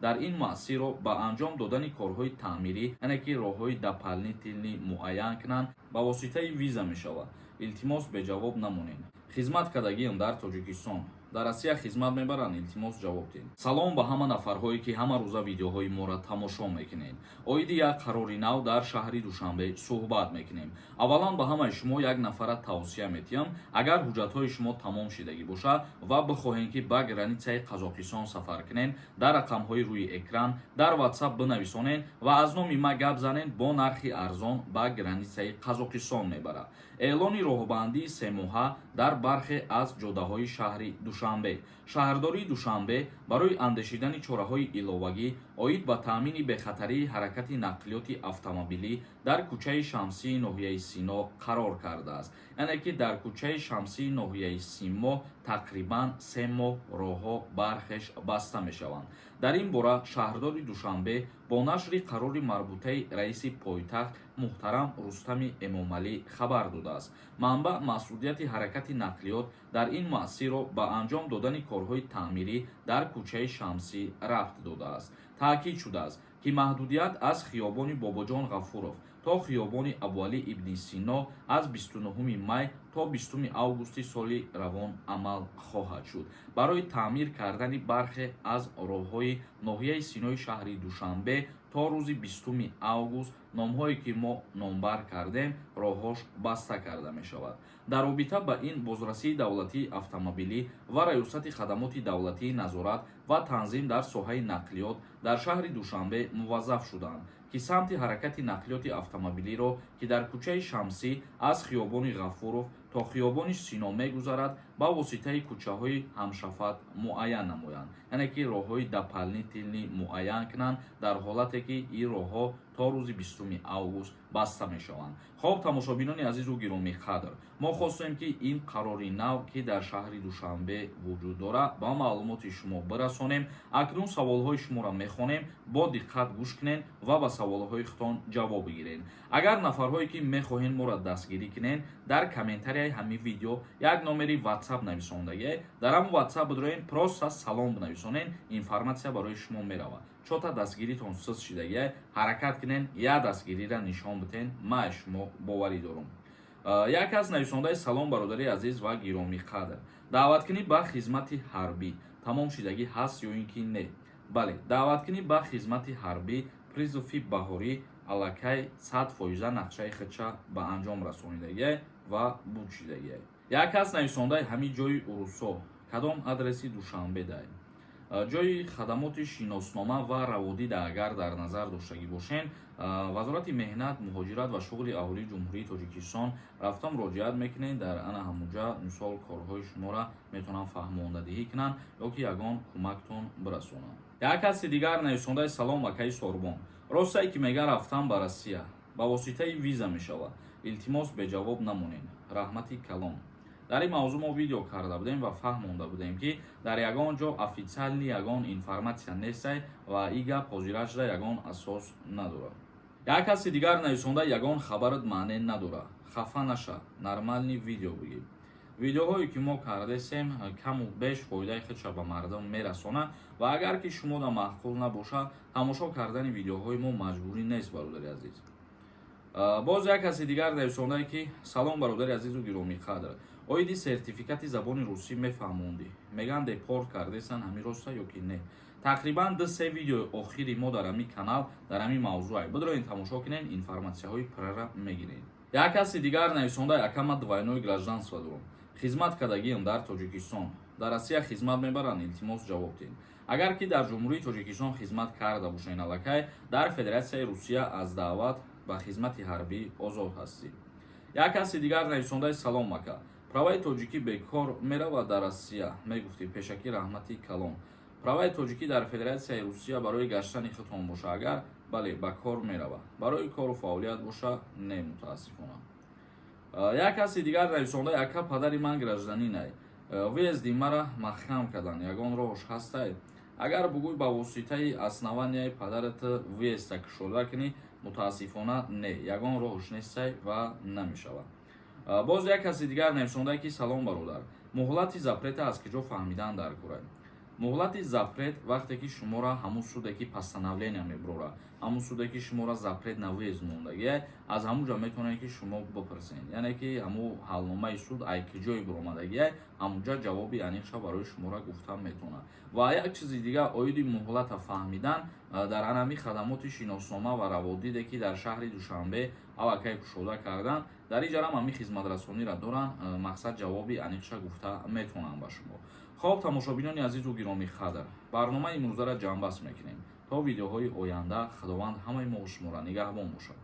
дар ин масирро ба анҷом додани корҳои таъмирӣ яъне ки роҳҳои дополнительни муайян кунанд ба воситаи виза мешавад. илтимос беҷавоб намонед. хизмат кардагиам дар Тоҷикистон. дар Россия хизмат мебаранд. илтимос ҷавоб диҳед. салом ба ҳама нафарҳое ки ҳама рӯза видеоҳои моро тамошо мекунед. оиди як қарори нав дар шаҳри Душанбе суҳбат мекунем. аввалан ба ҳамаи шумо як нафара тавсия метиҳам, агар ҳуҷҷатҳои шумо тамом шидагӣ бошад ва бихоҳед ки ба границаи Қазоқистон сафар кунед, дар рақамҳои рӯи экран дар WhatsApp бинависонед ва аз номи ма гап занед, бо нархи арзон ба границаи Қазоқистон мебарад. эълони роҳбандии семоҳа дар бархе аз ҷоддаҳои шаҳри Душанбе. шаҳрдории Душанбе барои андешидани чораҳои иловагӣ оид ба таъмини бехатарии ҳаракати нақлиёти автомобилӣ дар кӯчаи Шамсии ноҳияи Сино қарор кардааст. яъне ки дар кӯчаи Шамсии ноҳияи Симо тақрибан 3 моҳ роҳҳо бархеш баста мешаванд. дар ин бора шаҳрдори Душанбе бо нашри қарори марбутаи раиси пойтахт муҳтарам Рустами Эмомалӣ хабар додааст. манбаъ масъулияти ҳаракати нақлиёт дар ин масирро ба анҷом додани корҳои таъмирӣ дар кӯчаи Шамсӣ рабт додааст. таъкид шудааст ки маҳдудият аз хиёбони Бобоҷон Ғафуров то хиёбони Абуалӣ ибни Сино аз 29 май то 20 августи соли равон амал хоҳад шуд. барои таъмир кардани бархе аз роҳҳои ноҳияи Синои шаҳри Душанбе то рӯзи 20 август номҳое ки мо номбар кардем роҳҳош баста карда мешавад. дар робита ба ин бозрасии давлатии автомобилӣ ва раёсати хадамоти давлатии назорат ва танзим дар соҳаи нақлиёт дар шаҳри Душанбе муваззаф шуданд ки самти ҳаракати нақлиёти автомобилиро ки дар кӯчаи Шамсӣ аз хиёбони Ғафуров то хиёбони Сино мегузарад ба воситаи кӯчаҳои ҳамшафат муайян намоянд, яъне ки роҳҳои дополнительни муайян кунанд, дар ҳолате ки ин роҳҳо то рӯзи 20 август баста мешаванд. хоб тамошобинони азизу гиромиқадр, мо хостем ки ин қарори нав ки дар шаҳри Душанбе вуҷуд дорад ба маълумоти шумо бирасонем. акнун саволҳои шуморо мехонем, бо диққат гӯш кунед ва ба саволҳои худтон ҷавоб бигиред. агар нафарҳое ки мехоҳед моро дастгирӣ кунед, дар комментарияи ҳамин видео як номери WhatsApp нависондагӣ, дар ҳамн WhatsApp бидроен просто салом бинависонед, информатсия барои шумо меравад. чота дастгиритон сист шидагӣ, ҳаракат кунед, я дастгириро нишон битен, ман шумо боварӣ дорам. як аз нависондаи салом бародари азиз ва гиромиқадр, даъваткунӣ ба хизмати ҳарбӣ тамом шидагӣ ҳаст ё ин ки не? бале, даъваткунӣ ба хизмати ҳарбӣ призофи баҳорӣ аллакай 100% нақшаи худша ба анҷом расонидагӣ ва буд шидагӣ. як аз нависондаи ҳамин ҷои урусо кадом адреси Душанбе дай? ҷои хадамоти шиноснома ва раводида агар дар назар доштагӣ бошед, вазорати меҳнат, муҳоҷират ва шуғли аҳолии ҷумҳурии Тоҷикистон рафта муроҷиат мекунед, дар ана ҳамуҷа мисол корҳои шуморо метавонанд фаҳмондадиҳӣ кунанд ё ки ягон кӯмактон бирасонанд. як каси дигар нависондаи салом акаи Сорбон, ростае ки мегӯяд рафтан ба Россия ба воситаи виза мешавад. илтимос беҷавоб намонед. раҳмати калон. дар ин мавзӯъ мо видео карда будем ва фаҳмонда будем ки дар ягон ҷо официални ягон информатсия нестай ва ин гап ҳозирашда ягон асос надорад. як каси дигар нависонда ягон хабарат маъне надорад. хафа наша, нормални видео бигир. видеоҳое ки мо кардесем каму беш фоидаи худша ба мардум мерасонад ва агар ки шумода маъқул набошад, тамошо кардани видеоҳои мо маҷбурӣ нест бародари азиз. боз як каси дигар нависондае ки салом бародари азизу гиромиқадр, оиди сертификати забони русӣ мефаҳмондӣ, мегӯянд депорт кардесан, ҳамин роста ё ки не? тақрибан 2-3 видеои охири мо дар ҳамин канал дар ҳамин мавзӯъ бидроен тамошо кунед, информатсияҳои пурра мегиред. як каси дигар нависонда акама двойное гражданство дорам, хизмат кардагиам дар Тоҷикистон, дар Россия хизмат мебаранд, илтимос ҷавоб диҳед. агар ки дар ҷумҳурии Тоҷикистон хизмат карда бошед, аллакай дар Федератсияи Русия аз даъват ба хизмати ҳарбӣ озод ҳастед. як каси дигар нависондаи салом ака, праваи тоҷикӣ бекор меравад дар Россия, мегуфтӣ пешакӣ раҳмати калон. праваи тоҷикӣ дар Федератсияи Русия барои гаштани худтон боша, агар бале ба кор меравад, барои кору фаъолият боша, не мутаассифона. як каси дигар нависондаи ака, падари ман гражданинай, въезди мара маҳкам карданд, ягон роҳш ҳастай? агар бугӯй ба воситаи основанияи падарат въезда кушода кунӣ, мутаассифона не, ягон роҳш нестай ва намешавад. боз як каси дигар нависондае ки салом бародар, муҳлати запрета аз киҷо фаҳмидан дар кора. муҳлати запрет вақте ки шуморо ҳамун суде ки постановления мебурора, ҳамун суде ки шуморо запрет навиз мондагӣ, аз ҳамунҷо метавонед ки шумо бипурсед, яъне ки ҳамун ҳалномаи суд ай ки ҷое биромадагӣ, ҳамунҷо ҷавоби аниқша барои шуморо гуфта метавонад. Ва як чизи дигар, оиди муҳлата фаҳмидан дар анами хадамоти шиноснома ва раводиде ки дар шаҳри Душанбе аллакай кушода кардан, дар ин ҷарам ҳамин хизматрасониро доранд, мақсад ҷавоби аниқша гуфта метавонанд ба шумо. خب تماشابینان عزیز و گرامی قدر برنامه امروزه را جمع بست میکنیم تا ویدیوهای آینده خداوند همه ما و شما را نگهبان باشد.